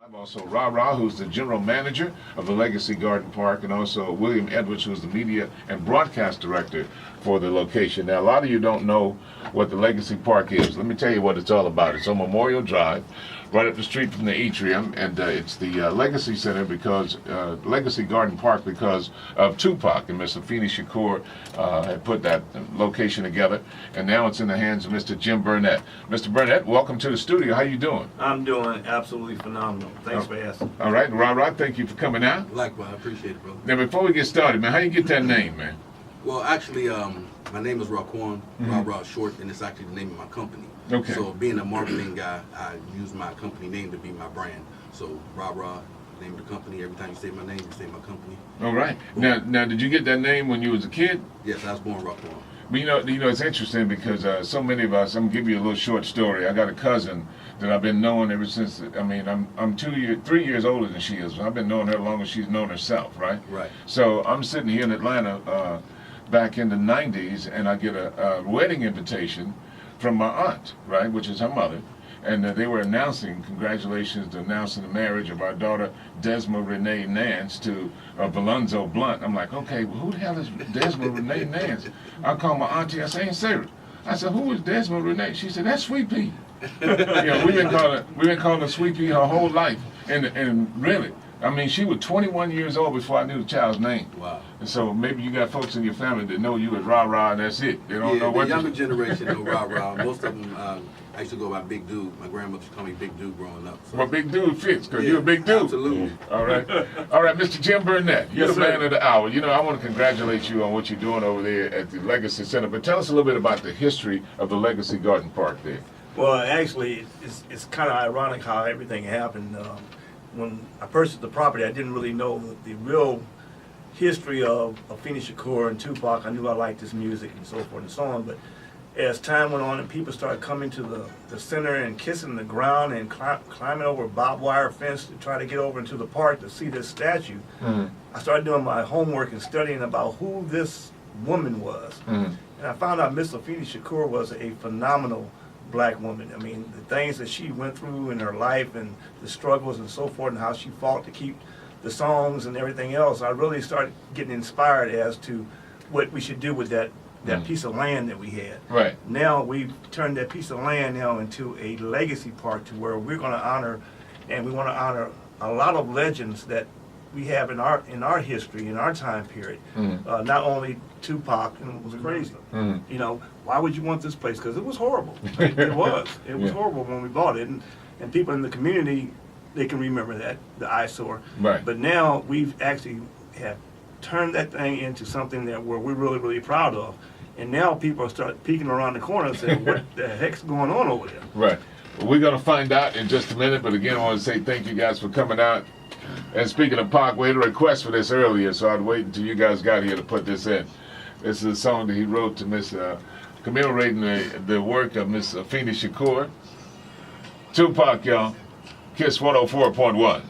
I'm also Ra, who's the general manager of the Legacy Garden Park, and also William Edwards, who's the media and broadcast director for the location. Now, a lot of you don't know what the Legacy Park is. Let me tell you what it's all about. It's on Memorial Drive, right up the street from the atrium, and it's the Legacy Center because Legacy Garden Park because of Tupac, and Mr. Shakur had put that location together, and now it's in the hands of Mr. Jim Burnett. Mr. Burnett, welcome to the studio. How you doing? I'm doing absolutely phenomenal. Thanks for asking. All right, Ra, thank you for coming out. Likewise, I appreciate it, brother. Now, before we get started, man, how you get that name, man? Well, actually, my name is Raquan, Ra short, and it's actually the name of my company. Okay. So being a marketing guy, I use my company name to be my brand. So Ra, name of the company. Every time you say my name, you say my company. All right. Now, did you get that name when you was a kid? Yes, I was born Raquan. But you know, it's interesting because so many of us. I'm gonna give you a little short story. I got a cousin that I've been knowing ever since. I mean, I'm 3 years older than she is. I've been knowing her as long as she's known herself, right? Right. So I'm sitting here in Atlanta back in the '90s, and I get a wedding invitation from my aunt, right, which is her mother. And they were announcing, congratulations, announcing the marriage of our daughter, Desma Renee Nance, to Valunzo Blunt. I'm like, okay, well, who the hell is Desma Renee Nance? I called my auntie, I said, hey, Sarah. I said, who is Desma Renee? She said, that's Sweet Pea. We've been calling her Sweet Pea her whole life. And really, I mean, she was 21 years old before I knew the child's name. Wow. And so maybe you got folks in your family that know you as Ra, and that's it. They don't know what the younger generation know Ra. Most of them, I used to go by Big Dude. My grandmother used to call me Big Dude growing up. So. Well, Big Dude fits, because you're a big dude. Absolutely. All right, Mr. Jim Burnett, you're the man of the hour. You know, I want to congratulate you on what you're doing over there at the Legacy Center, but tell us a little bit about the history of the Legacy Garden Park there. Well, actually, it's kind of ironic how everything happened. When I purchased the property, I didn't really know the real history of Shakur and Tupac. I knew I liked his music and so forth and so on, but as time went on and people started coming to the center and kissing the ground and climbing over a barbed wire fence to try to get over into the park to see this statue, I started doing my homework and studying about who this woman was. And I found out Miss Shakur was a phenomenal black woman. I mean, the things that she went through in her life and the struggles and so forth and how she fought to keep the songs and everything else, I really started getting inspired as to what we should do with that piece of land that we had. Right. Now we've turned that piece of land now into a legacy park to where we're going to honor, and we want to honor a lot of legends that we have in our history, in our time period. Not only Tupac, and it was crazy. You know, why would you want this place? Because it was horrible. It was. It was horrible when we bought it, and people in the community, they can remember that, the eyesore. Right. But now we've actually have turned that thing into something that we're really, really proud of. And now people start peeking around the corner and saying, what the heck's going on over there? Right. Well, we're going to find out in just a minute, but again, I want to say thank you guys for coming out. And speaking of Pac, we had a request for this earlier, so I'd wait until you guys got here to put this in. This is a song that he wrote to Miss, commemorating the work of Miss Shakur. Tupac, y'all. Kiss 104.1.